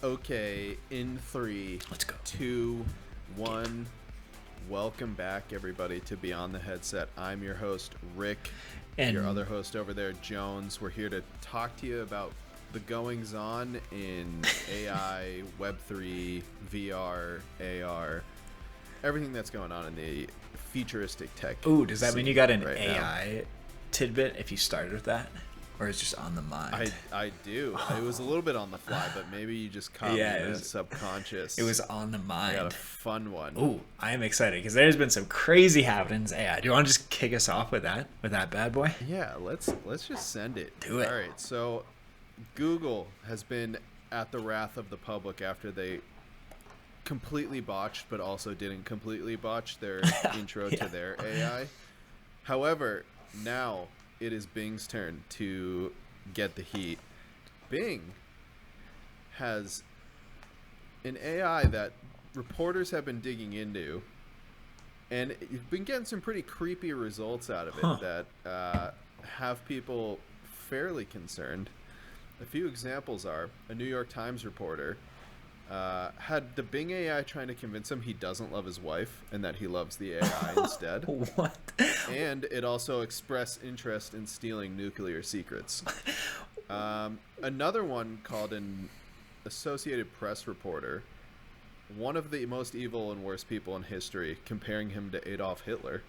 Okay, in three, Let's go. 2, 1. Welcome back, everybody, to Beyond the Headset. I'm your host, Rick. Your And other host over there, Jones. We're here to talk to you about the goings on in AI, Web3, VR, AR, everything that's going on in the futuristic tech. ooh, does that mean you got an right AI tidbit if you started with that? Or it's just on the mind? I do. It was a little bit on the fly, but maybe you just caught me in the subconscious. It was on the I got a mind. fun one. Ooh, I am excited because there's been some crazy happenings in AI. Do you want to just kick us off with that bad boy? Yeah, let's just send it. Do it. All right. So Google has been at the wrath of the public after they completely botched, but also didn't completely botch their intro Yeah. to their AI. However, now it is Bing's turn to get the heat. Bing has an AI that reporters have been digging into, and you've been getting some pretty creepy results out of it that have people fairly concerned. A few examples are a New York Times reporter had the Bing AI trying to convince him he doesn't love his wife and that he loves the AI instead. What? And it also expressed interest in stealing nuclear secrets. Another one called an Associated Press reporter, one of the most evil and worst people in history, comparing him to Adolf Hitler.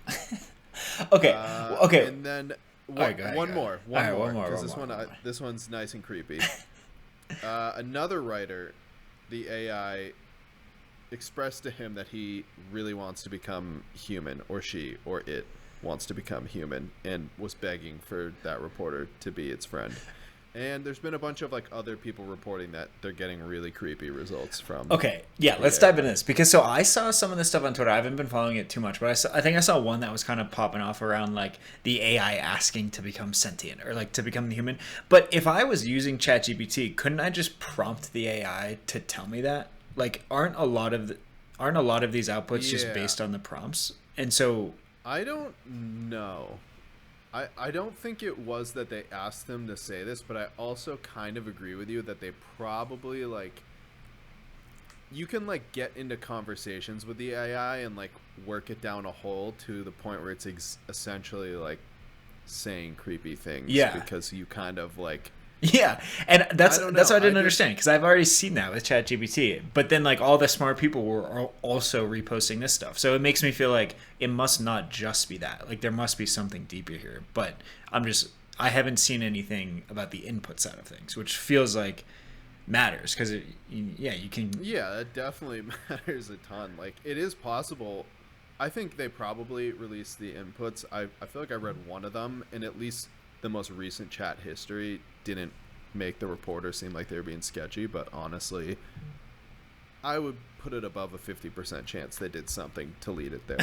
Okay. Okay. And then right, go ahead, one go more, ahead. one All right, more, one more, because one this more, one, one more. this one's nice and creepy. Another writer, the AI expressed to him that he really wants to become human, or she, or it wants to become human, and was begging for that reporter to be its friend. And there's been a bunch of like other people reporting that they're getting really creepy results from. Okay, yeah, let's dive into this because so I saw some of this stuff on Twitter. I haven't been following it too much, but I think I saw one that was kind of popping off around like the AI asking to become sentient or like to become human. But if I was using ChatGPT, couldn't I just prompt the AI to tell me that? Like, aren't a lot of these outputs just Yeah. based on the prompts? And so I don't know. I don't think it was that they asked them to say this, but I also kind of agree with you that they probably like you can like get into conversations with the AI and like work it down a hole to the point where it's essentially like saying creepy things. Yeah. Because you kind of like yeah, and that's I don't what know. I didn't I just- understand because I've already seen that with ChatGPT. But then like all the smart people were also reposting this stuff, so it makes me feel like it must not just be that. Like there must be something deeper here. But I haven't seen anything about the input side of things, which feels like matters because you can. Yeah, that definitely matters a ton. Like, it is possible. I think they probably released the inputs. I feel like I read one of them, and at least the most recent chat history didn't make the reporter seem like they were being sketchy. But honestly, I would put it above a 50% chance they did something to lead it there.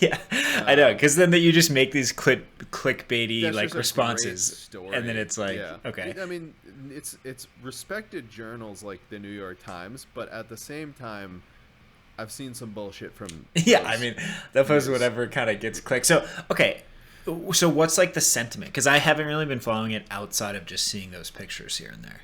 Yeah, I know because then that you just make these clickbaity That's like just a responses, great story. and then it's like Yeah. okay. I mean, it's respected journals like the New York Times, but at the same time, I've seen some bullshit from Yeah, those I mean, that was years. whatever kind of gets clicked. So, okay. So what's like the sentiment? Because I haven't really been following it outside of just seeing those pictures here and there.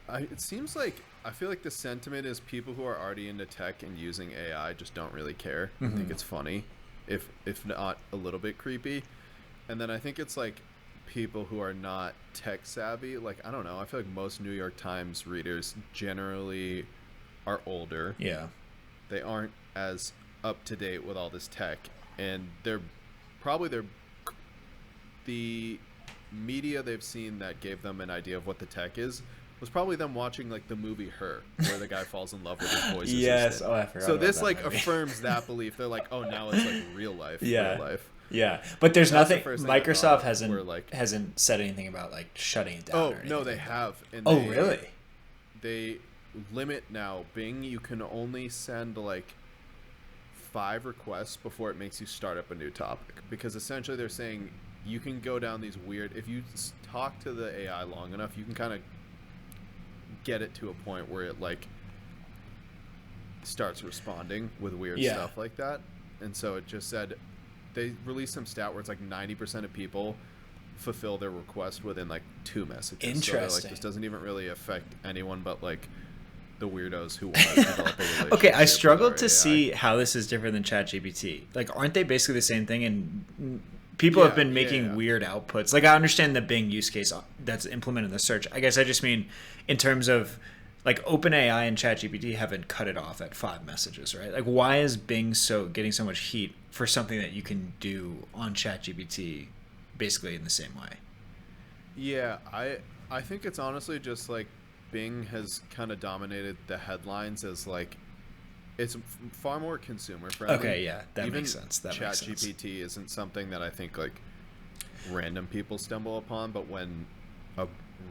It seems like I feel like the sentiment is people who are already into tech and using AI just don't really care. I think it's funny, if not a little bit creepy. And then I think it's like people who are not tech savvy. Like, I don't know. I feel like most New York Times readers generally are older. Yeah. They aren't as up to date with all this tech, and the media they've seen that gave them an idea of what the tech is was probably them watching like the movie Her, where the guy falls in love with his voice Yes. assistant. Oh, I forgot. So about this that like movie. affirms that belief. They're like, oh, now it's like real life. Yeah. Real life. Yeah, but there's That's the nothing. first thing I thought Microsoft of, hasn't where, like- hasn't said anything about like shutting it down. Oh or anything no, they like that. have. And Oh they, really? They limit now. Bing, you can only send like 5 requests before it makes you start up a new topic, because essentially they're saying you can go down these weird, if you talk to the AI long enough, you can kind of get it to a point where it like starts responding with weird Yeah. stuff like that. And so it just said they released some stat where it's like 90% of people fulfill their request within like 2 messages. So they're Interesting. like, this doesn't even really affect anyone but like the weirdos who want to develop a relationship. Okay, I struggled with to our AI. see how this is different than ChatGPT. Like, aren't they basically the same thing? And people have been making weird outputs. Like, I understand the Bing use case that's implemented in the search. I guess I just mean in terms of like OpenAI and ChatGPT haven't cut it off at 5 messages, right? Like, why is Bing getting so much heat for something that you can do on ChatGPT basically in the same way? Yeah, I think it's honestly just like Bing has kind of dominated the headlines as like it's far more consumer friendly. Okay, yeah, that Even makes sense. That makes sense. ChatGPT isn't something that I think like random people stumble upon, but when a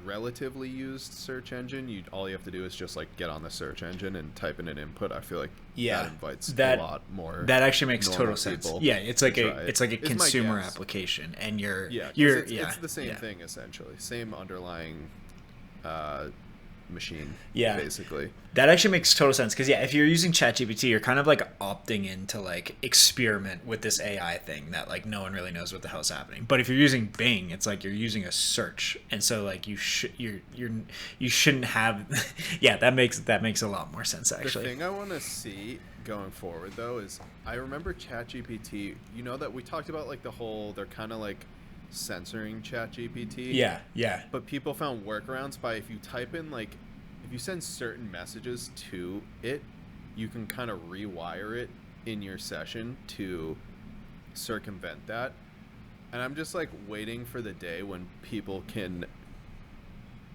relatively used search engine, all you have to do is just like get on the search engine and type in an input. I feel like that invites a lot more. That actually makes total sense. people Yeah, it's like to try it's it. like a It's my consumer guess. application, and you're 'Cause it's the same thing essentially, same underlying machine. Yeah. Basically. That actually makes total sense because if you're using ChatGPT, you're kind of like opting in to like experiment with this AI thing that like no one really knows what the hell's happening. But if you're using Bing, it's like you're using a search, and so like you shouldn't have. Yeah, that makes a lot more sense actually. The thing I want to see going forward though is I remember ChatGPT. You know that we talked about like the whole they're kind of like censoring ChatGPT. Yeah. But people found workarounds by if you type in like if you send certain messages to it, you can kind of rewire it in your session to circumvent that. And I'm just like waiting for the day when people can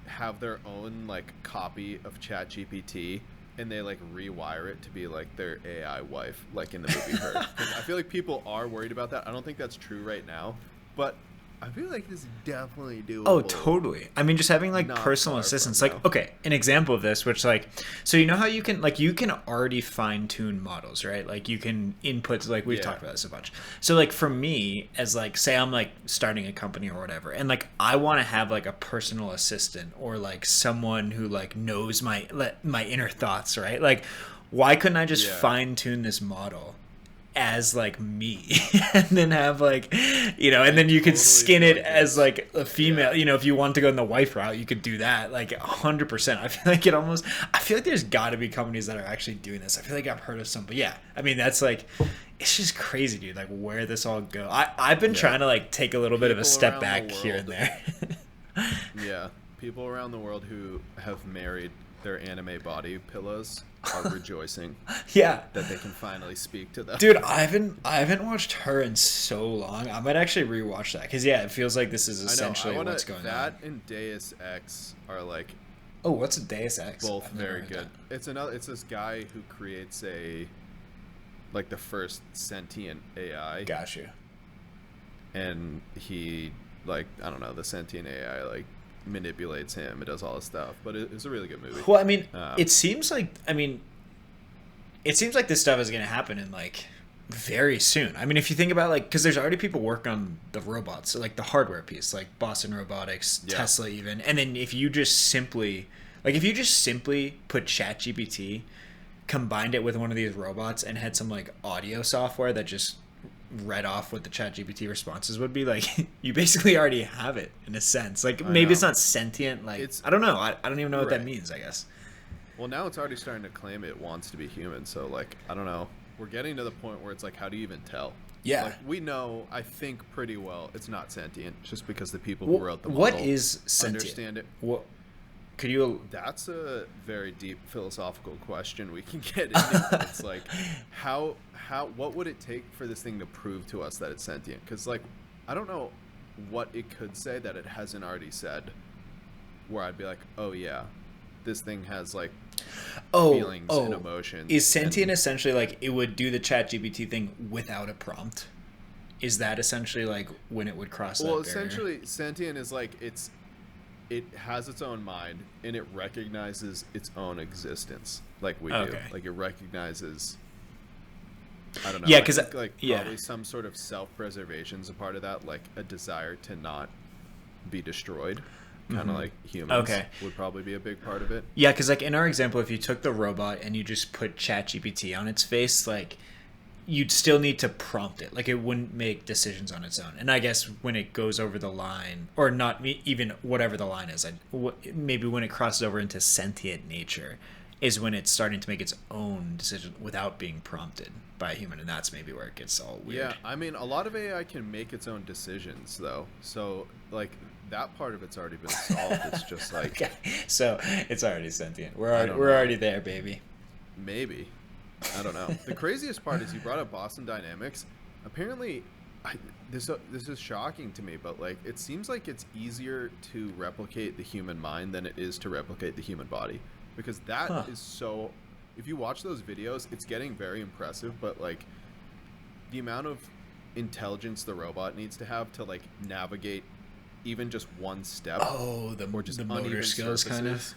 have their own like copy of ChatGPT and they like rewire it to be like their AI wife, like in the movie Her. 'Cause I feel like people are worried about that. I don't think that's true right now, but I feel like this is definitely doable. Oh, totally. I mean, just having like Not personal far assistants. from Like, now. okay, an example of this, which like, so you know how you can already fine tune models, right? Like you can input, like we've talked about this a bunch. So like for me, as like, say I'm like starting a company or whatever, and like I want to have like a personal assistant or like someone who like knows my inner thoughts, right? Like, why couldn't I just fine tune this model as like me and then have like, you know, and then you could skin it as like a female, you know, if you want to go in the wife route, you could do that like 100%. I feel like there's gotta be companies that are actually doing this. I feel like I've heard of some, but yeah, I mean, that's like, it's just crazy, dude, like where this all go. I've been trying to like take a little bit of a step back here and there. Yeah, people around the world who have married their anime body pillows are rejoicing. Yeah, that they can finally speak to them. Dude, I haven't watched Her in so long. I might actually rewatch that because it feels like this is essentially what's going on. That and Deus Ex are like what's a Deus Ex? both very good. It's this guy who creates the first sentient AI. Got you. And he like I don't know, the sentient AI like manipulates him. It does all this stuff, but it's a really good movie. Well, I mean, it seems like this stuff is going to happen in like very soon. I mean, if you think about like, because there's already people working on the robots, so like the hardware piece, like Boston Robotics, Tesla, even, and then if you just simply put ChatGPT, combined it with one of these robots, and had some like audio software that just read off what the ChatGPT responses would be, like you basically already have it in a sense. Like maybe it's not sentient, like I don't know. I don't even know what that means, I guess. Well, now it's already starting to claim it wants to be human, so like I don't know. We're getting to the point where it's like, how do you even tell? Yeah. Like we know, I think pretty well it's not sentient, just because the people who wrote the model what is sentient? Understand it. What could you? That's a very deep philosophical question we can get into. It's like what would it take for this thing to prove to us that it's sentient? Because like I don't know what it could say that it hasn't already said, where I'd be like, oh yeah, this thing has like feelings and emotions. Is sentient essentially like it would do the ChatGPT thing without a prompt? Is that essentially like when it would cross that barrier? Well, essentially sentient is like it has its own mind and it recognizes its own existence like we do. Like it recognizes, I don't know. Yeah, because probably some sort of self-preservation is a part of that, like a desire to not be destroyed, kind of like humans would probably be a big part of it. Yeah, because like in our example, if you took the robot and you just put ChatGPT on its face, like you'd still need to prompt it. Like, it wouldn't make decisions on its own. And I guess when it goes over the line, or not even whatever the line is, maybe when it crosses over into sentient nature is when it's starting to make its own decision without being prompted by a human. And that's maybe where it gets all weird. Yeah, I mean, a lot of AI can make its own decisions, though. So, like, that part of it's already been solved. It's just like... Okay. So, it's already sentient. We're already there, baby. Maybe. I don't know. The craziest part is you brought up Boston Dynamics. Apparently, this is shocking to me, but like it seems like it's easier to replicate the human mind than it is to replicate the human body, because that is so. If you watch those videos, it's getting very impressive, but like the amount of intelligence the robot needs to have to like navigate even just one step. Oh, the motor skills kind of.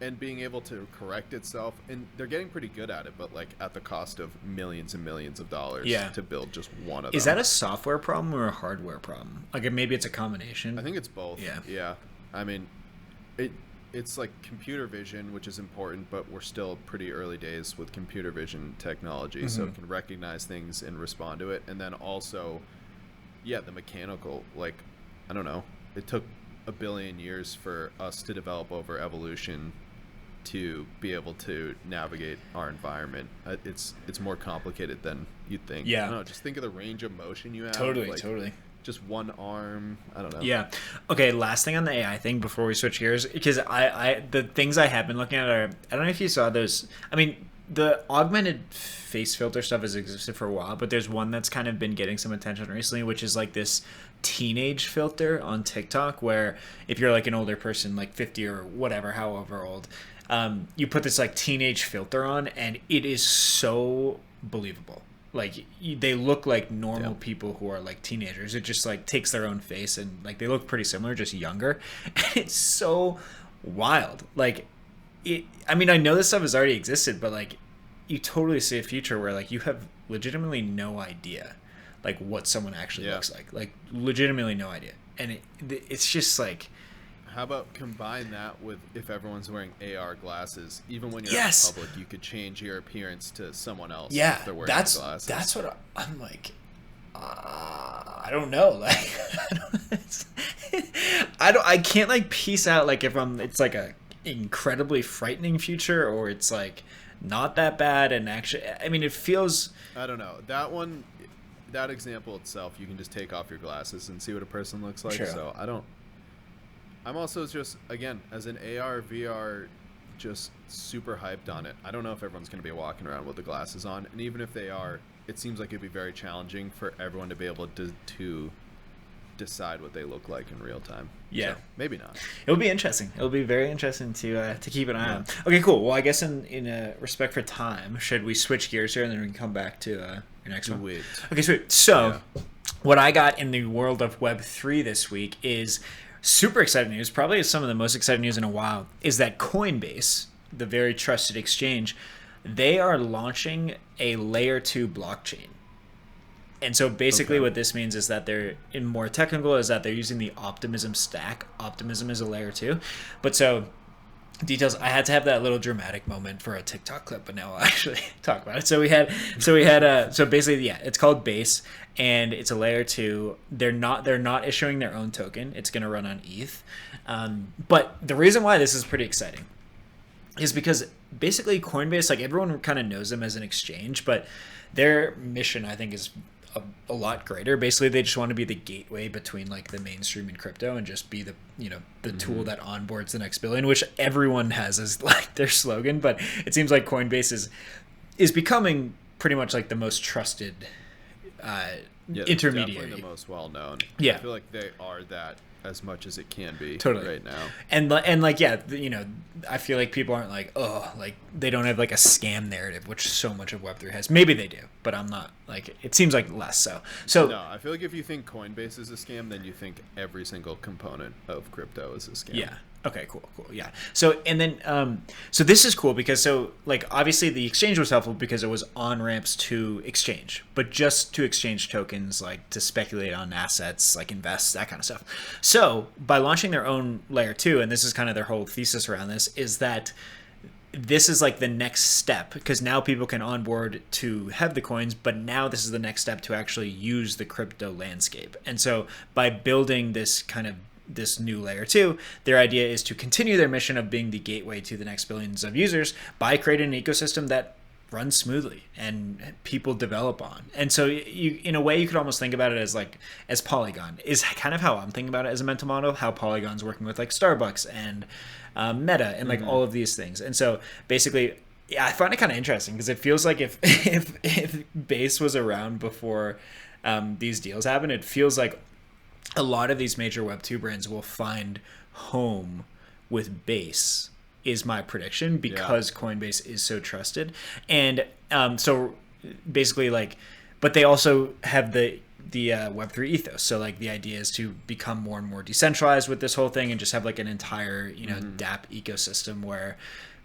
And being able to correct itself, and they're getting pretty good at it, but like at the cost of millions and millions of dollars to build just one of them. Is that a software problem or a hardware problem? Like maybe it's a combination. I think it's both. Yeah. I mean, it's like computer vision, which is important, but we're still pretty early days with computer vision technology, so it can recognize things and respond to it. And then also, the mechanical, like, I don't know, it took 1 billion years for us to develop over evolution to be able to navigate our environment. It's more complicated than you'd think. Yeah. I don't know, just think of the range of motion you have. Totally. Just one arm. I don't know. Yeah. Okay, last thing on the AI thing before we switch gears, because I the things I have been looking at are, I don't know if you saw those. I mean, the augmented face filter stuff has existed for a while, but there's one that's kind of been getting some attention recently, which is like this teenage filter on TikTok, where if you're like an older person, like 50 or whatever, however old, you put this like teenage filter on, and it is so believable. Like they look like normal people who are like teenagers. It just like takes their own face, and like they look pretty similar, just younger. And it's so wild. Like I mean, I know this stuff has already existed, but like you totally see a future where like you have legitimately no idea like what someone actually looks like legitimately no idea. And it's just like, how about combine that with if everyone's wearing AR glasses, even when you're in public, you could change your appearance to someone else. Yeah, if they're wearing glasses. That's what I'm like. I don't know. Like, I can't like piece out like if it's like a incredibly frightening future or it's like not that bad. And actually, I mean, it feels. I don't know. That example itself, you can just take off your glasses and see what a person looks like. Sure. So I'm also just, again, as an AR, VR, just super hyped on it. I don't know if everyone's going to be walking around with the glasses on. And even if they are, it seems like it'd be very challenging for everyone to be able to decide what they look like in real time. Yeah. So, maybe not. It'll be interesting. It'll be very interesting to keep an eye on. Okay, cool. Well, I guess in respect for time, should we switch gears here and then we can come back to your next one? Wait. Okay, sweet. So what I got in the world of Web3 this week is super exciting news, probably some of the most exciting news in a while, is that Coinbase, the very trusted exchange, they are launching a layer 2 blockchain. And so basically what this means is that they're more technical, is that they're using the Optimism stack. Optimism is a layer 2. But so details, I had to have that little dramatic moment for a TikTok clip, but now I'll actually talk about it. So basically, it's called Base, and it's a layer 2. They're not issuing their own token. It's going to run on ETH. But the reason why this is pretty exciting is because basically Coinbase, like everyone kind of knows them as an exchange, but their mission, I think, is a lot greater. Basically, they just want to be the gateway between like the mainstream and crypto, and just be the tool that onboards the next billion, which everyone has as like their slogan. But it seems like Coinbase is becoming pretty much like the most trusted intermediary, definitely the most well known. Yeah, I feel like they are that as much as it can be totally right now. And like I feel like people aren't like, oh, like they don't have like a scam narrative, which so much of Web3 has. Maybe they do, but I'm not like, it seems like less so. So no, I feel like if you think Coinbase is a scam, then you think every single component of crypto is a scam. Yeah. Okay, cool. Yeah. So, and then, so this is cool because like obviously the exchange was helpful because it was on ramps to exchange, but just to exchange tokens, like to speculate on assets, like invest, that kind of stuff. So by launching their own layer 2, and this is kind of their whole thesis around this, is that this is like the next step, because now people can onboard to have the coins, but now this is the next step to actually use the crypto landscape. And so by building this new layer 2, their idea is to continue their mission of being the gateway to the next billions of users by creating an ecosystem that runs smoothly and people develop on. And so you, in a way, you could almost think about it as Polygon is kind of how I'm thinking about it as a mental model, how Polygon's working with like Starbucks and Meta and like all of these things. And so basically, yeah, I find it kind of interesting because it feels like if Base was around before these deals happen, it feels like a lot of these major Web2 brands will find home with Base, is my prediction, because Coinbase is so trusted. And so basically, like, but they also have the Web3 ethos. So like the idea is to become more and more decentralized with this whole thing and just have like an entire, dApp ecosystem where,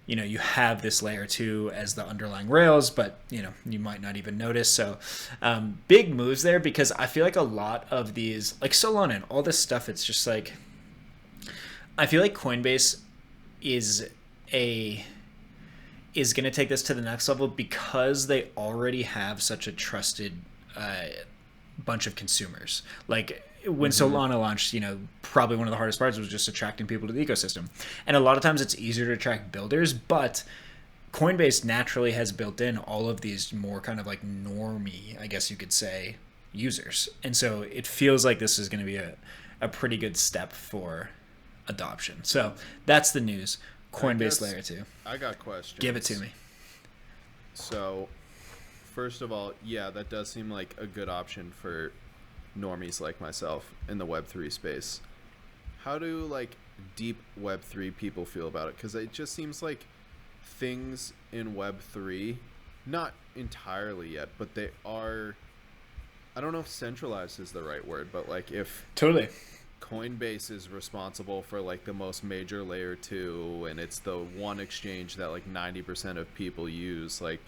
you have this layer 2 as the underlying rails, but you might not even notice. So big moves there, because I feel like a lot of these, like Solana and all this stuff, it's just like, I feel like Coinbase is going to take this to the next level because they already have such a trusted bunch of consumers. Like when Solana launched, probably one of the hardest parts was just attracting people to the ecosystem. And a lot of times it's easier to attract builders, but Coinbase naturally has built in all of these more kind of like normie, I guess you could say, users. And so it feels like this is going to be a pretty good step for adoption. So that's the news. Coinbase layer 2. I got questions. Give it to me. So first of all, yeah, that does seem like a good option for normies like myself in the Web3 space. How do like deep Web3 people feel about it? Because it just seems like things in Web3, not entirely yet, but they are, I don't know if centralized is the right word, but like if totally Coinbase is responsible for like the most major layer 2 and it's the one exchange that like 90% of people use, like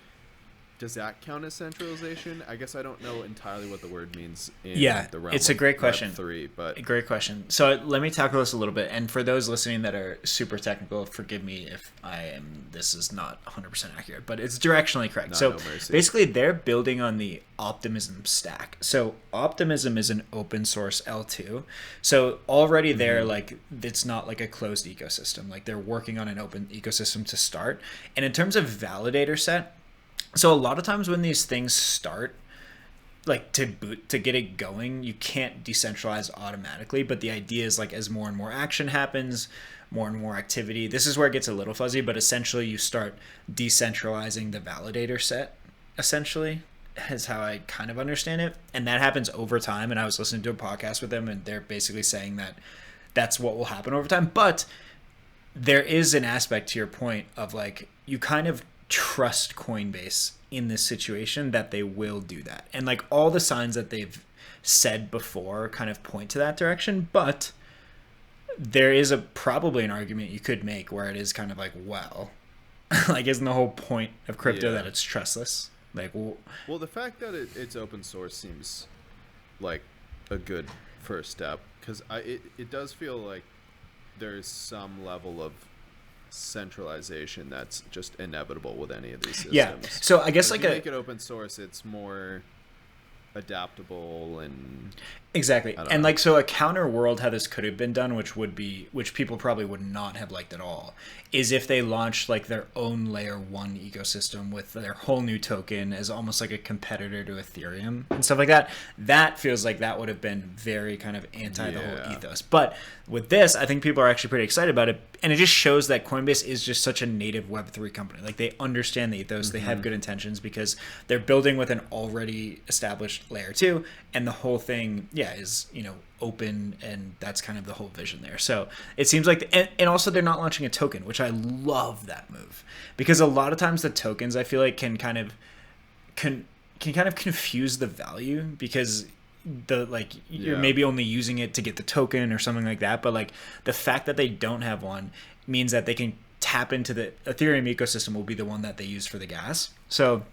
does that count as centralization? I guess I don't know entirely what the word means in the realm it's a great question. Web3, but a great question. So let me tackle this a little bit. And for those listening that are super technical, forgive me if this is not 100% accurate, but it's directionally correct. So basically they're building on the Optimism stack. So Optimism is an open source L2. So already they're like, it's not like a closed ecosystem. Like they're working on an open ecosystem to start. And in terms of validator set, so a lot of times when these things start, like to get it going, you can't decentralize automatically. But the idea is like as more and more action happens, more and more activity, this is where it gets a little fuzzy, but essentially you start decentralizing the validator set, essentially, is how I kind of understand it. And that happens over time. And I was listening to a podcast with them and they're basically saying that that's what will happen over time. But there is an aspect to your point of like, you kind of trust Coinbase in this situation that they will do that. And like all the signs that they've said before kind of point to that direction, but there is probably an argument you could make where it is kind of like, well, like isn't the whole point of crypto that it's trustless? Like, well, the fact that it's open source seems like a good first step, because it does feel like there's some level of centralization that's just inevitable with any of these systems. Yeah. So I guess like if you make it open source, it's more adaptable and exactly. And like, so a counter world how this could have been done, which people probably would not have liked at all, is if they launched like their own layer 1 ecosystem with their whole new token as almost like a competitor to Ethereum and stuff like that. That feels like that would have been very kind of anti the whole ethos. But with this, I think people are actually pretty excited about it. And it just shows that Coinbase is just such a native Web3 company. Like they understand the ethos, they have good intentions because they're building with an already established layer 2, and the whole thing, is, open, and that's kind of the whole vision there. So it seems like, and also they're not launching a token, which I love that move, because a lot of times the tokens I feel like can kind of confuse the value, because you're maybe only using it to get the token or something like that. But like the fact that they don't have one means that they can tap into the Ethereum ecosystem will be the one that they use for the gas. So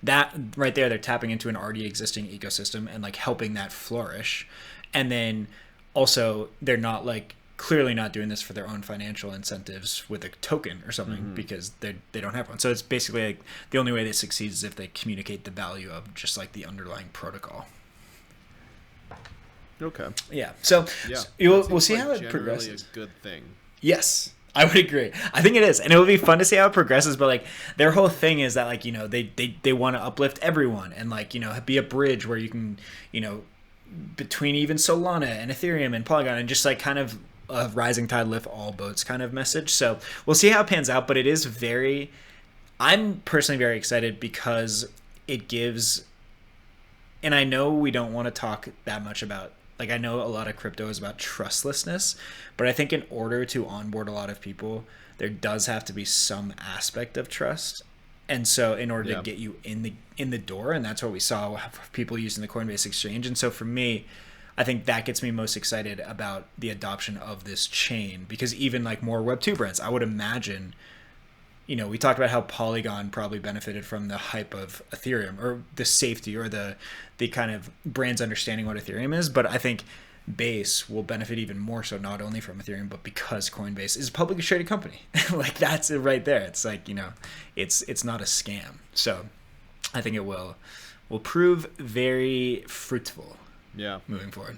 that right there, they're tapping into an already existing ecosystem and like helping that flourish. And then also they're not like clearly not doing this for their own financial incentives with a token or something because they don't have one. So it's basically like the only way they succeed is if they communicate the value of just like the underlying protocol. Okay. Yeah. So Yeah. we'll see like how it generally progresses. a good thing. Yes, I would agree. I think it is, and it will be fun to see how it progresses. But like their whole thing is that like, you know, they want to uplift everyone and like, you know, be a bridge where you can, you know, between even Solana and Ethereum and Polygon, and just like kind of a rising tide lift all boats kind of message. So we'll see how it pans out. But it is I'm personally very excited because it gives, and I know we don't want to talk that much about, like, I know a lot of crypto is about trustlessness, but I think in order to onboard a lot of people, there does have to be some aspect of trust. And so in order to get you in the door, and that's what we saw people using the Coinbase exchange. And so for me, I think that gets me most excited about the adoption of this chain, because even like more Web2 brands, I would imagine, you know, we talked about how Polygon probably benefited from the hype of Ethereum, or the safety, or the kind of brands understanding what Ethereum is. But I think Base will benefit even more so, not only from Ethereum, but because Coinbase is a publicly traded company. Like, that's it right there. It's like, you know, it's not a scam. So I think it will prove very fruitful. Yeah. Moving forward.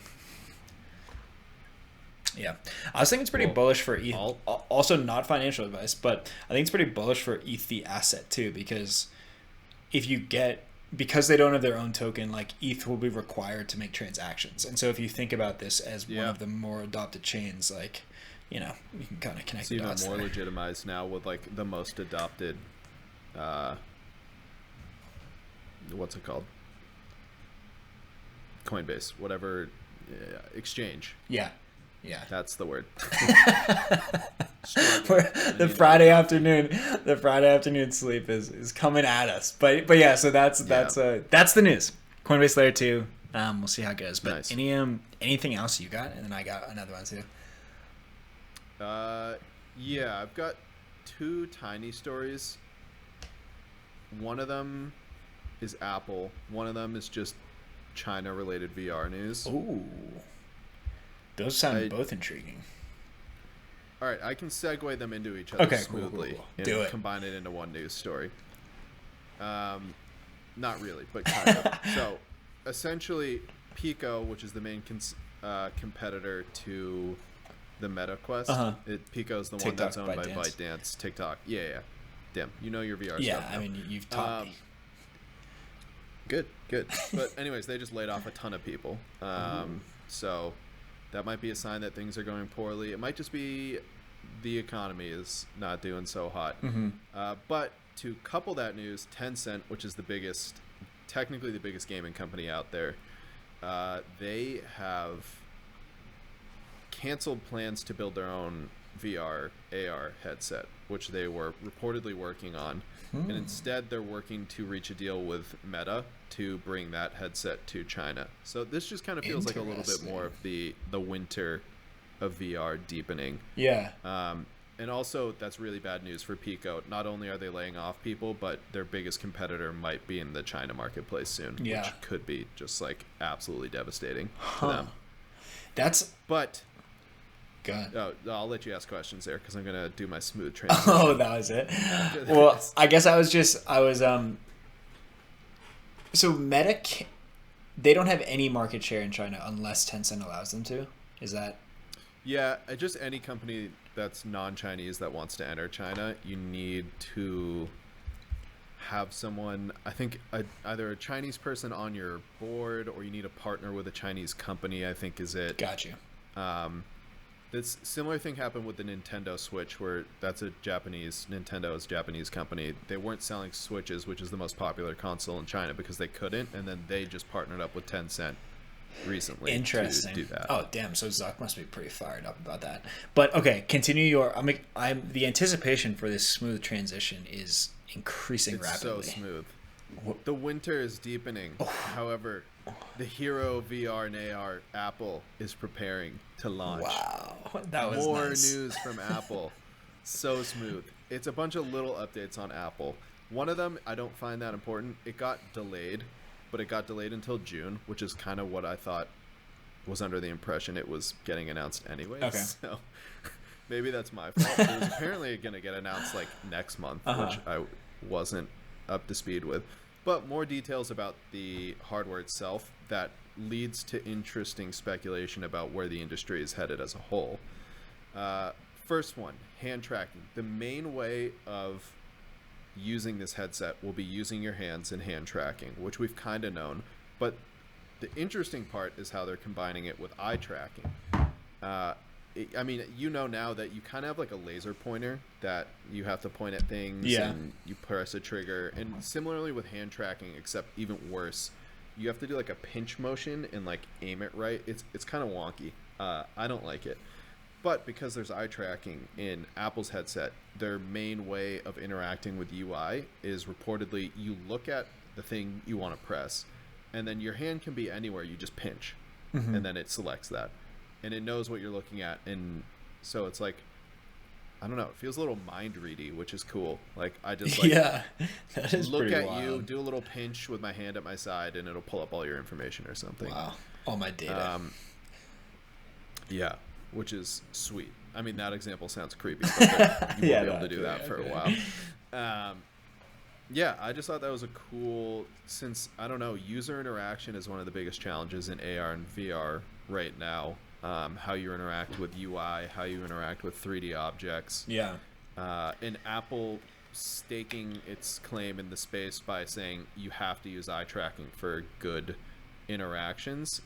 Yeah. I was thinking it's pretty bullish for ETH. Also not financial advice, but I think it's pretty bullish for ETH, the asset too, because because they don't have their own token, like ETH will be required to make transactions. And so if you think about this as one of the more adopted chains, like, you know, you can kind of connect the dots. It's even more legitimized now with like the most adopted, what's it called? Coinbase, whatever, exchange. Yeah. Yeah. That's the word. the Friday afternoon sleep is coming at us. But yeah, so that's the news. Coinbase Layer 2. We'll see how it goes. But nice. Anything else you got? And then I got another one too. Yeah, I've got two tiny stories. One of them is Apple. One of them is just China related VR news. Ooh. Those sound both intriguing. All right, I can segue them into each other smoothly cool. And combine it into one news story. Not really, but kind of. So, essentially, Pico, which is the main competitor to the Meta Quest, Pico is the one that's owned by ByteDance. TikTok. Yeah. Damn, you know your VR stuff. Yeah, I mean, you've taught me. Good. But anyways, they just laid off a ton of people. So that might be a sign that things are going poorly. It might just be the economy is not doing so hot. But to couple that news, Tencent, which is technically the biggest gaming company out there, they have canceled plans to build their own VR AR headset, which they were reportedly working on. And instead they're working to reach a deal with Meta to bring that headset to China. So this just kind of feels like a little bit more of the winter of VR deepening. Yeah. And also that's really bad news for Pico. Not only are they laying off people, but their biggest competitor might be in the China marketplace soon, which could be just like absolutely devastating to them. But I'll let you ask questions there because I'm gonna do my smooth transition. Oh, that was it. Well, I guess I was so Meta, they don't have any market share in China unless Tencent allows them to. Is that? Yeah, just any company that's non-Chinese that wants to enter China, you need to have someone, I think either a Chinese person on your board, or you need to partner with a Chinese company, I think is it. Got you. This similar thing happened with the Nintendo Switch, where Nintendo is a Japanese company. They weren't selling Switches, which is the most popular console in China, because they couldn't, and then they just partnered up with Tencent recently to do that. Oh, damn. So Zuck must be pretty fired up about that. But okay, continue your. The anticipation for this smooth transition is increasing rapidly. So smooth. The winter is deepening. However, the hero VR and AR Apple is preparing to launch. Wow, that was more nice. News from Apple. So smooth. It's a bunch of little updates on Apple. One of them I don't find that important. It got delayed, but it got delayed until June, which is kind of what I thought was under the impression it was getting announced anyways. Okay. So maybe that's my fault. It was apparently going to get announced like next month, which I wasn't up to speed with. But more details about the hardware itself that leads to interesting speculation about where the industry is headed as a whole. First one, hand tracking. The main way of using this headset will be using your hands and hand tracking, which we've kind of known. But the interesting part is how they're combining it with eye tracking. I mean, you know now that you kind of have like a laser pointer that you have to point at things and you press a trigger. And similarly with hand tracking, except even worse, you have to do like a pinch motion and like aim it right. It's kind of wonky. I don't like it. But because there's eye tracking in Apple's headset, their main way of interacting with UI is reportedly you look at the thing you want to press, and then your hand can be anywhere. You just pinch, and then it selects that. And it knows what you're looking at. And so it's like, I don't know, it feels a little mind-ready, which is cool. Like, I just like that is look pretty at wild. you, do a little pinch with my hand at my side, and it'll pull up all your information or something. Wow. All my data. Yeah, which is sweet. I mean, that example sounds creepy, but you won't be able to do that for a while. Yeah, I just thought that was a cool, since, I don't know, user interaction is one of the biggest challenges in AR and VR right now. How you interact with UI, how you interact with 3D objects. Yeah. And Apple staking its claim in the space by saying you have to use eye tracking for good interactions.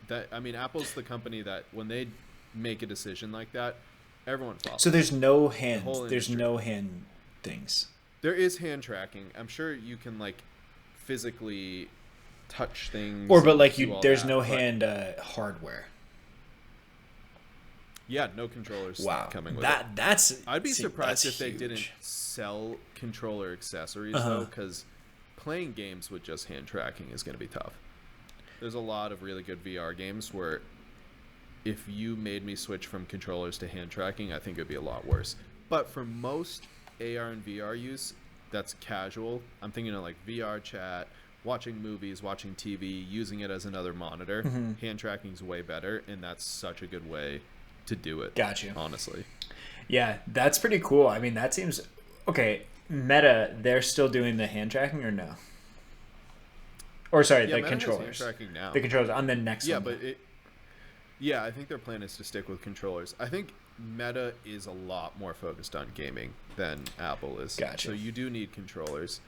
That, I mean, Apple's the company that when they make a decision like that, everyone follows. So there's no hand. whole There's industry. no hand things. There is hand tracking. I'm sure you can like physically touch things. But like do all there's that, no but hand hardware. Yeah, no controllers Wow. coming with that it. that's. I'd be surprised that's if they huge. didn't sell controller accessories though, because playing games with just hand tracking is going to be tough. There's a lot of really good VR games where if you made me switch from controllers to hand tracking, I think it would be a lot worse. But for most AR and VR use, that's casual. I'm thinking of like VR chat, watching movies, watching TV, using it as another monitor. Hand tracking is way better, and that's such a good way to do it. Got you. Honestly. Yeah, that's pretty cool. I mean, that seems okay. Meta, they're still doing the hand tracking or no? Or sorry, Yeah, the Meta has controllers. hand tracking now. The controllers on the next Yeah, one. but I think their plan is to stick with controllers. I think Meta is a lot more focused on gaming than Apple is. Gotcha. So you do need controllers.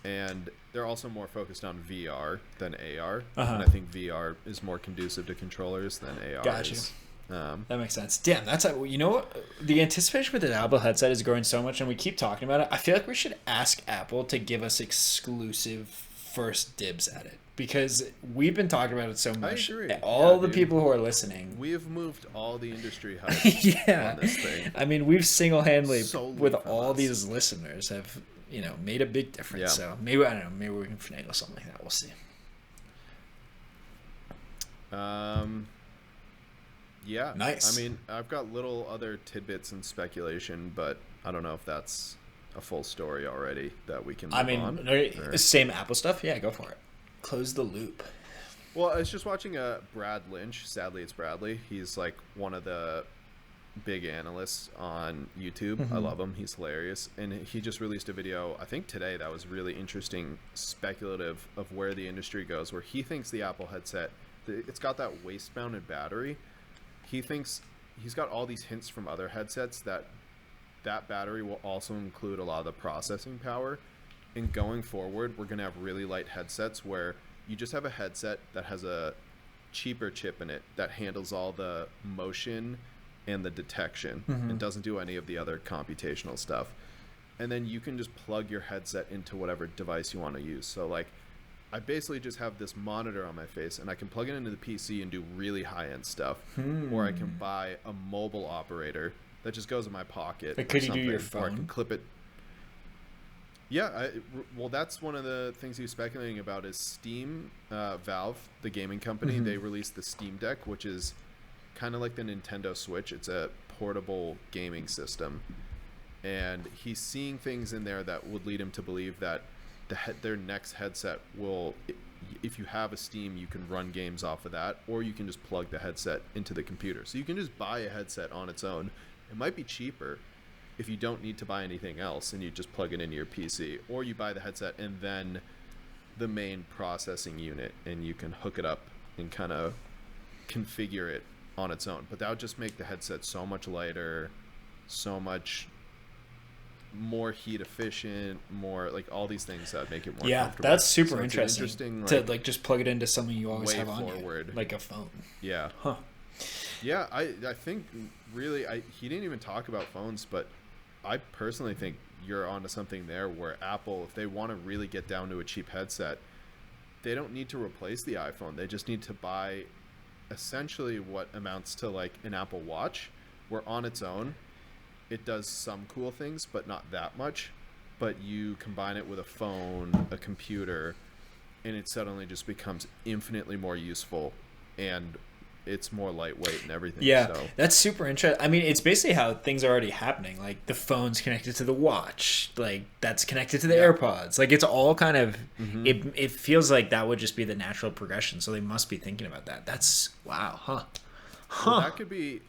And they're also more focused on VR than AR. And I think VR is more conducive to controllers than AR Gotcha. is. That makes sense. Damn, that's you know what? The anticipation with the Apple headset is growing so much, and we keep talking about it. I feel like we should ask Apple to give us exclusive first dibs at it because we've been talking about it so much. I agree. All the dude. people who are listening. We have moved all the industry hype Yeah, on this thing. I mean, we've single-handedly Solely with from all us. these listeners have made a big difference. Yeah. So maybe I don't know. Maybe we can finagle something like that. We'll see. Yeah. Nice. I mean, I've got little other tidbits and speculation, but I don't know if that's a full story already that we can move on. Or- Same Apple stuff. Yeah, go for it. Close the loop. Well, I was just watching Brad Lynch. Sadly, it's Bradley. He's like one of the big analysts on YouTube. I love him. He's hilarious. And he just released a video, I think today, that was really interesting, speculative of where the industry goes, where he thinks the Apple headset, it's got that waist-mounted battery. He thinks he's got all these hints from other headsets that battery will also include a lot of the processing power. And going forward, we're going to have really light headsets where you just have a headset that has a cheaper chip in it that handles all the motion and the detection and doesn't do any of the other computational stuff. And then you can just plug your headset into whatever device you want to use. So like I basically just have this monitor on my face and I can plug it into the PC and do really high-end stuff. Or I can buy a mobile operator that just goes in my pocket. Like, could or you do your something, or I can phone? clip it. Yeah, well, that's one of the things he was speculating about is Steam, Valve, the gaming company. They released the Steam Deck, which is kind of like the Nintendo Switch. It's a portable gaming system. And he's seeing things in there that would lead him to believe that their next headset will if you have a Steam, you can run games off of that, or you can just plug the headset into the computer. So you can just buy a headset on its own. It might be cheaper if you don't need to buy anything else and you just plug it into your PC, or you buy the headset and then the main processing unit, and you can hook it up and kind of configure it on its own. But that would just make the headset so much lighter, so much more heat efficient, more like all these things that would make it more comfortable. That's super So interesting to like just plug it into something you always have on forward. you, like a phone. Yeah. Huh. Yeah, I think really he didn't even talk about phones, but I personally think you're onto something there where Apple, if they want to really get down to a cheap headset, they don't need to replace the iPhone. They just need to buy essentially what amounts to like an Apple Watch, where on its own it does some cool things, but not that much. But you combine it with a phone, a computer, and it suddenly just becomes infinitely more useful, and it's more lightweight and everything. Yeah, so. that's super interesting. I mean, it's basically how things are already happening. Like the phone's connected to the watch, like that's connected to the AirPods. Like it's all kind of. It feels like that would just be the natural progression. So they must be thinking about that. That's wow, huh? Well, that could be.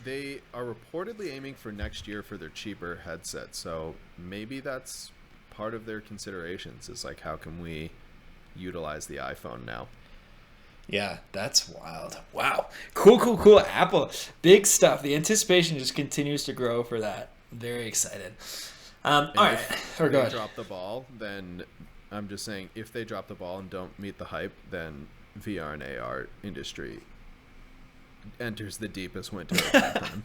They are reportedly aiming for next year for their cheaper headset. So maybe that's part of their considerations. Is like, how can we utilize the iPhone now? Yeah, that's wild. Wow. Cool. Apple. Big stuff. The anticipation just continues to grow for that. Very excited. All right. If go they ahead. drop the ball, then I'm just saying, if they drop the ball and don't meet the hype, then VR and AR industry enters the deepest winter of all time.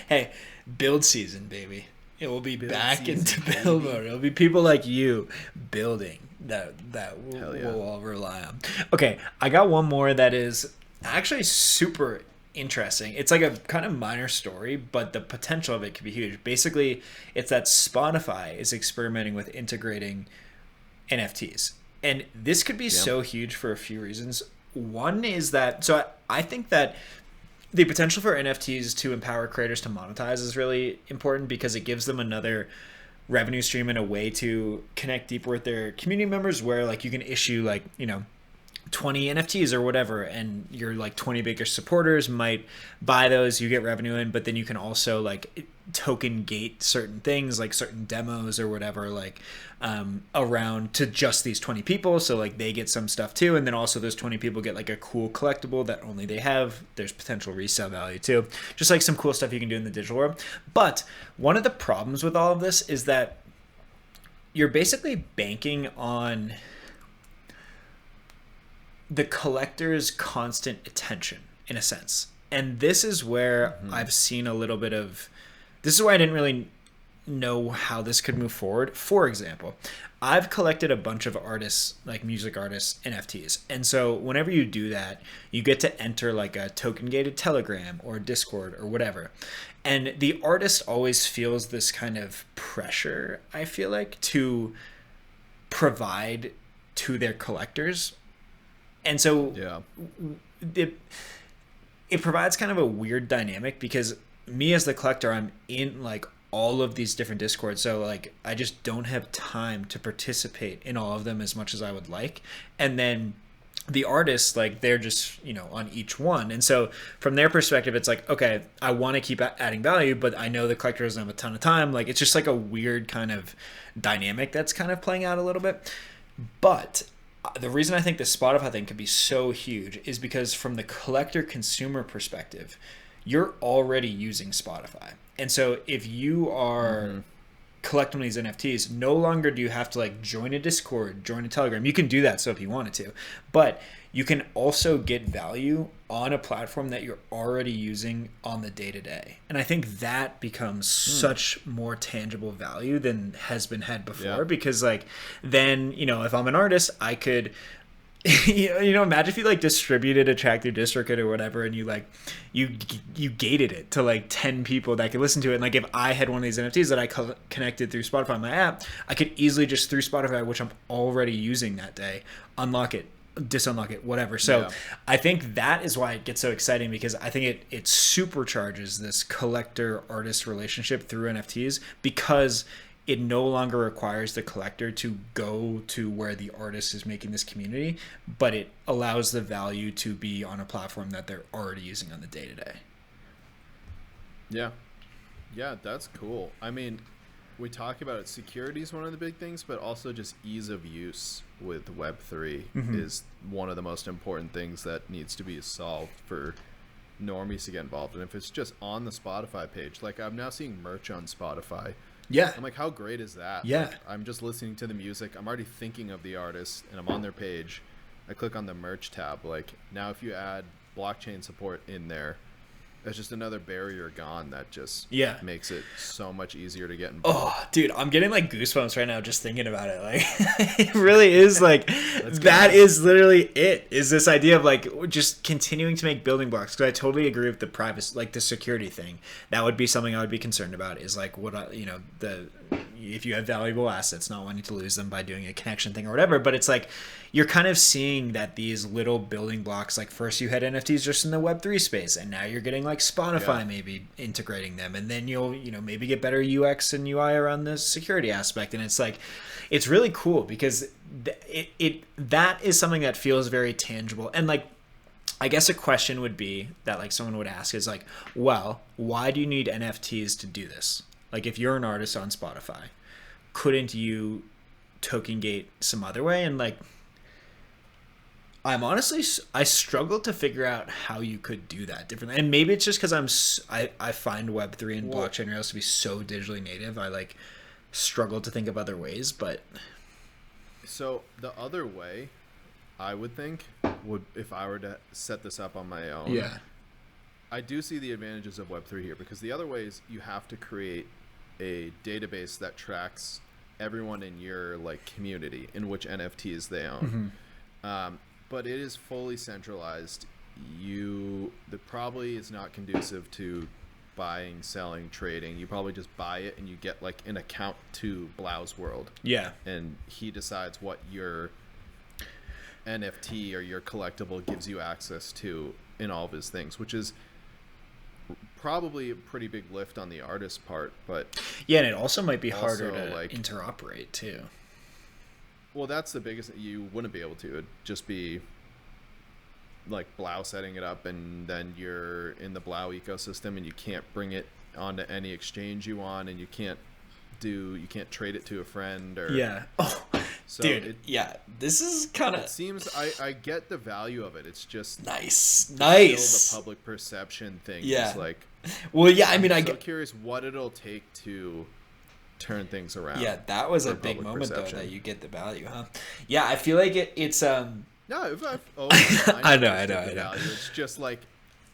Hey, build season, baby. It will be back season, into build mode. It'll be people like you building that yeah. we'll all rely on. Okay, I got one more that is actually super interesting. It's like a kind of minor story, but the potential of it could be huge. Basically, it's that Spotify is experimenting with integrating NFTs. And this could be so huge for a few reasons. One is that, so I think that the potential for NFTs to empower creators to monetize is really important because it gives them another revenue stream and a way to connect deeper with their community members, where like you can issue like, 20 NFTs or whatever, and your like 20 biggest supporters might buy those, you get revenue in, but then you can also like token gate certain things, like certain demos or whatever, like around to just these 20 people, so like they get some stuff too, and then also those 20 people get like a cool collectible that only they have. There's potential resale value too, just like some cool stuff you can do in the digital world. But one of the problems with all of this is that you're basically banking on the collector's constant attention in a sense. And this is where I've seen a little bit of, this is why I didn't really know how this could move forward. For example, I've collected a bunch of artists, like music artists, NFTs. And so whenever you do that, you get to enter like a token gated Telegram or Discord or whatever. And the artist always feels this kind of pressure, I feel like, to provide to their collectors. And so it provides kind of a weird dynamic because me as the collector, I'm in like all of these different Discords. So like I just don't have time to participate in all of them as much as I would like. And then the artists, like they're just, on each one. And so from their perspective, it's like, okay, I want to keep adding value, but I know the collector doesn't have a ton of time. Like it's just like a weird kind of dynamic that's kind of playing out a little bit. But the reason I think the Spotify thing could be so huge is because from the collector consumer perspective, you're already using Spotify. And so if you are collecting these NFTs, no longer do you have to like join a Discord, join a Telegram. You can do that so if you wanted to, but you can also get value on a platform that you're already using on the day-to-day. And I think that becomes such more tangible value than has been had before, because like then, if I'm an artist, I could imagine if you like distributed a track through DistroKid or whatever, and you like you gated it to like 10 people that could listen to it. And like if I had one of these NFTs that I connected through Spotify, my app, I could easily just through Spotify, which I'm already using that day, unlock it, disunlock it, whatever. So I think that is why it gets so exciting, because I think it supercharges this collector artist relationship through NFTs, because it no longer requires the collector to go to where the artist is making this community, but it allows the value to be on a platform that they're already using on the day-to-day. Yeah. Yeah, that's cool. I mean, we talk about it. Security is one of the big things, but also just ease of use with Web3 is one of the most important things that needs to be solved for normies to get involved. And if it's just on the Spotify page, like I'm now seeing merch on Spotify. Yeah. I'm like, how great is that? Yeah. Like, I'm just listening to the music. I'm already thinking of the artist, and I'm on their page. I click on the merch tab. Like, now if you add blockchain support in there, there's just another barrier gone that just makes it so much easier to get involved. Oh, dude, I'm getting like goosebumps right now just thinking about it. Like, it really is like, that is literally it, is this idea of like just continuing to make building blocks. Because I totally agree with the privacy, like the security thing. That would be something I would be concerned about, is like if you have valuable assets, not wanting to lose them by doing a connection thing or whatever. But it's like, you're kind of seeing that these little building blocks, like first you had NFTs just in the Web3 space, and now you're getting like Spotify maybe integrating them, and then you'll maybe get better UX and UI around the security aspect. And it's like, it's really cool because that is something that feels very tangible. And like, I guess a question would be that like someone would ask is like, well, why do you need NFTs to do this? Like, if you're an artist on Spotify, couldn't you token gate some other way? And like, I struggle to figure out how you could do that differently. And maybe it's just because I find Web3 and blockchain rails to be so digitally native. I like struggle to think of other ways, but. So the other way, I would think, would, if I were to set this up on my own. Yeah. I do see the advantages of Web3 here, because the other way is you have to create a database that tracks everyone in your like community in which NFTs they own. But it is fully centralized. That probably is not conducive to buying, selling, trading. You probably just buy it and you get like an account to Blau's World. Yeah. And he decides what your NFT or your collectible gives you access to in all of his things, which is probably a pretty big lift on the artist's part. But yeah, and it also might be harder to like interoperate too. Well, that's the biggest. You wouldn't be able to. It'd just be like Blau setting it up, and then you're in the Blau ecosystem, and you can't bring it onto any exchange you want, and you can't trade it to a friend or So dude, this is kind of. It seems I get the value of it. It's just nice. Still the public perception thing. Yeah. Is like. Well, yeah. I mean, I'm so curious what it'll take to turn things around. Yeah, that was a big moment though, that you get the value, huh? Yeah, I feel like it's. No, I know. It's just like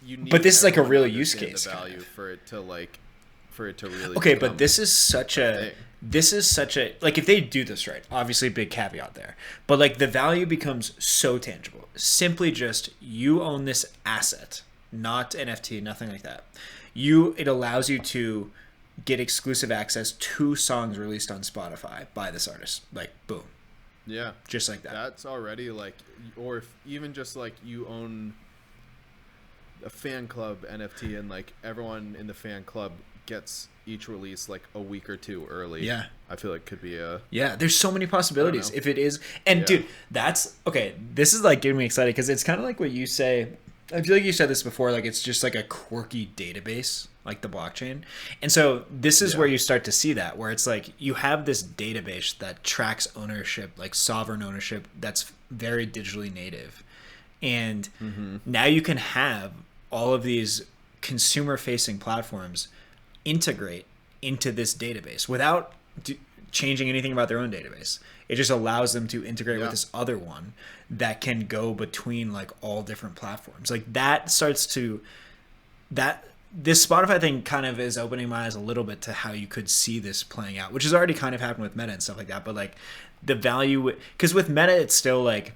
you need. But this is like a real use case. The value for it to really. Okay, but this is such a. This is such a, like, if they do this right, obviously big caveat there, but like the value becomes so tangible. Simply just, you own this asset, not NFT, nothing like that. It allows you to get exclusive access to songs released on Spotify by this artist. Like, boom. Yeah. Just like that. That's already like, or if even just like you own a fan club NFT and like everyone in the fan club gets each release like a week or two early. Yeah. I feel like could be a. Yeah, there's so many possibilities if it is. And dude, that's okay. This is like getting me excited because it's kind of like what you say. I feel like you said this before, like it's just like a quirky database, like the blockchain. And so this is where you start to see that, where it's like you have this database that tracks ownership, like sovereign ownership, that's very digitally native. And now you can have all of these consumer-facing platforms integrate into this database without changing anything about their own database. It just allows them to integrate with this other one that can go between like all different platforms. Like that starts to this Spotify thing kind of is opening my eyes a little bit to how you could see this playing out, which has already kind of happened with Meta and stuff like that. But like the value, because with Meta, it's still like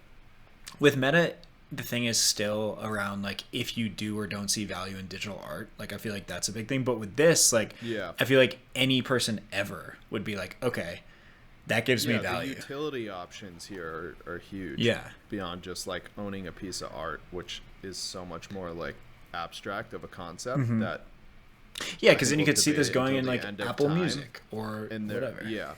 with Meta, the thing is still around like if you do or don't see value in digital art. Like I feel like that's a big thing. But with this, like I feel like any person ever would be like, okay, that gives me value. The utility options here are huge. Yeah. Beyond just like owning a piece of art, which is so much more like abstract of a concept that Yeah, I because then think you we'll could see this debate it going in until the like end of Apple time. Music or And whatever. yeah,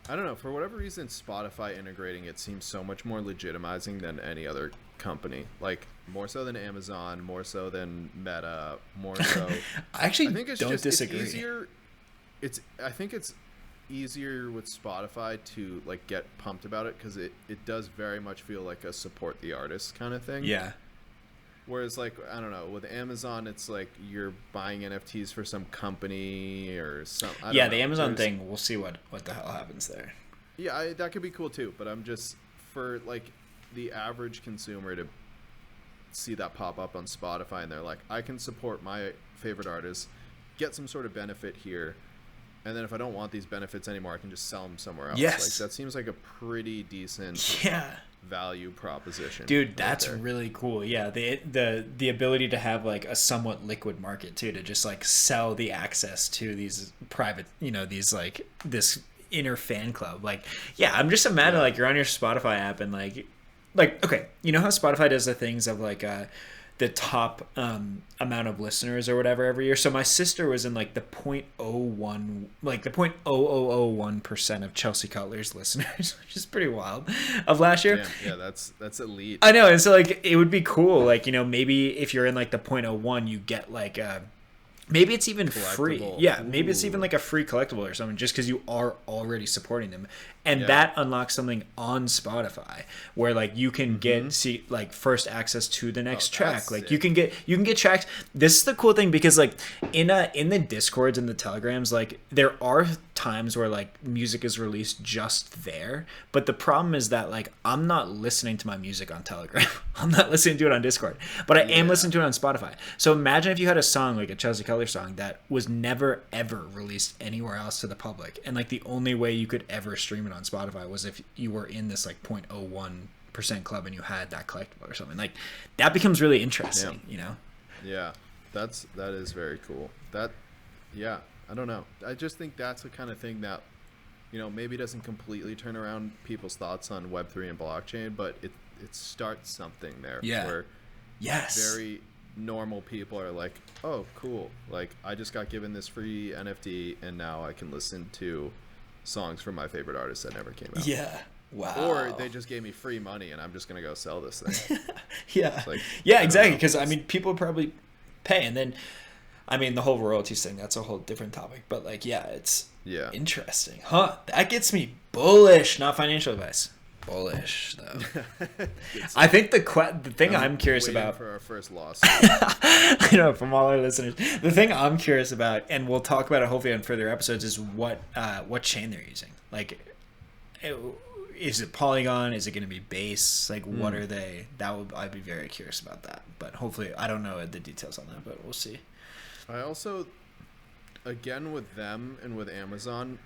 I don't know. For whatever reason, Spotify integrating it seems so much more legitimizing than any other company. Like more so than Amazon, more so than Meta, more so. I actually I think it's don't just disagree. It's easier. I think it's easier with Spotify to like get pumped about it because it does very much feel like a support the artist kind of thing. Yeah. Whereas like I don't know, with Amazon it's like you're buying NFTs for some company or some. I don't know. The Amazon thing. We'll see what the hell happens there. Yeah, that could be cool too. But I'm just for like the average consumer to see that pop up on Spotify and they're like, I can support my favorite artists, get some sort of benefit here. And then if I don't want these benefits anymore, I can just sell them somewhere else. Yes. Like, that seems like a pretty decent value proposition. Dude, that's really cool. Yeah, the ability to have like a somewhat liquid market too, to just like sell the access to these private, these like this inner fan club. Like, yeah, I'm just imagining like you're on your Spotify app and like okay, you know how Spotify does the things of like the top amount of listeners or whatever every year. So my sister was in like the 0.01, like the 0.0001% of Chelsea Cutler's listeners, which is pretty wild, of last year. Damn, yeah, that's elite. I know, and so like it would be cool, like maybe if you're in like the 0.01, you get like maybe it's even free. Yeah, maybe it's even like a free collectible or something, just because you are already supporting them. And that unlocks something on Spotify where like you can get like first access to the next track. Like you can get tracks. This is the cool thing because like in the Discords and the Telegrams, like there are times where like music is released just there, but the problem is that like I'm not listening to my music on Telegram. I'm not listening to it on Discord, but I am listening to it on Spotify. So imagine if you had a song like a Chelsea Cutler song that was never ever released anywhere else to the public, and like the only way you could ever stream it on Spotify was if you were in this like 0.01% club and you had that collectible or something. Like that becomes really interesting, Yeah, that is very cool. I don't know. I just think that's the kind of thing that maybe doesn't completely turn around people's thoughts on Web3 and blockchain, but it starts something there. Yeah. Where yes. very normal people are like, oh, cool. Like I just got given this free NFT and now I can listen to songs from my favorite artists that never came out. Yeah. Wow. Or they just gave me free money and I'm just going to go sell this thing. Yeah. Like, yeah, exactly. Because I mean, people probably pay, and then I mean the whole royalties thing, that's a whole different topic. But like, yeah, it's interesting. Huh. That gets me bullish, not financial advice. Bullish though. I think the thing I'm curious about for our first lawsuit. I know, from all our listeners, the thing I'm curious about, and we'll talk about it hopefully on further episodes, is what chain they're using. Like, is it Polygon? Is it going to be Base? Like, what are they? I'd be very curious about that. But hopefully, I don't know the details on that, but we'll see. I also, again with them and with Amazon,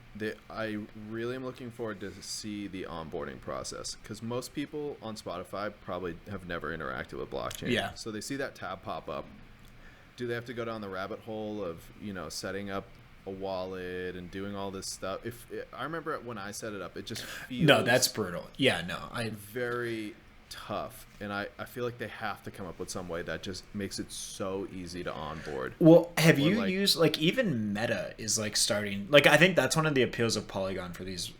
I really am looking forward to see the onboarding process, because most people on Spotify probably have never interacted with blockchain. Yeah. So they see that tab pop up. Do they have to go down the rabbit hole of setting up a wallet and doing all this stuff? I remember when I set it up, it just feels that's brutal. Yeah, no, very tough, and I feel like they have to come up with some way that just makes it so easy to onboard. Well, have you used like even Meta is like starting, like I think that's one of the appeals of Polygon for these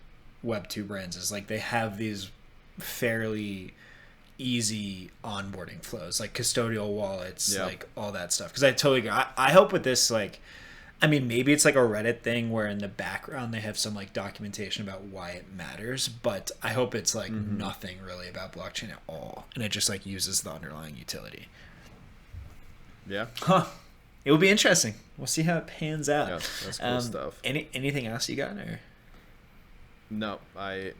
Web2 brands is like they have these fairly easy onboarding flows, like custodial wallets, like all that stuff. Because I totally agree. I hope with this, like, I mean, maybe it's like a Reddit thing where in the background they have some like documentation about why it matters, but I hope it's like nothing really about blockchain at all, and it just like uses the underlying utility. Yeah. Huh. It will be interesting. We'll see how it pans out. Yeah, that's cool stuff. Anything else you got? Or? No, I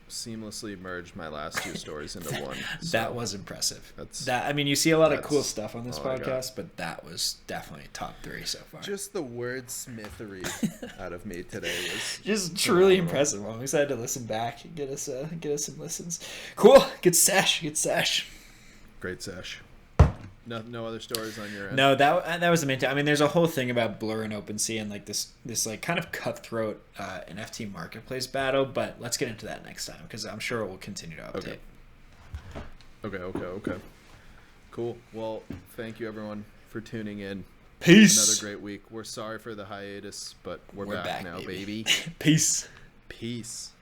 seamlessly merged my last two stories into one. So that was impressive. I mean, you see a lot of cool stuff on this podcast, but that was definitely top 3 so far. Just the wordsmithery out of me today was just truly impressive. I'm excited to listen back and get us some listens. Cool. Good sesh. Great sesh. No other stories on your end? No, that was the main thing. I mean, there's a whole thing about Blur and OpenSea and like this like kind of cutthroat NFT marketplace battle, but let's get into that next time because I'm sure it will continue to update. Okay. Cool. Well, thank you everyone for tuning in. Peace. Another great week. We're sorry for the hiatus, but we're back now, baby. Peace. Peace.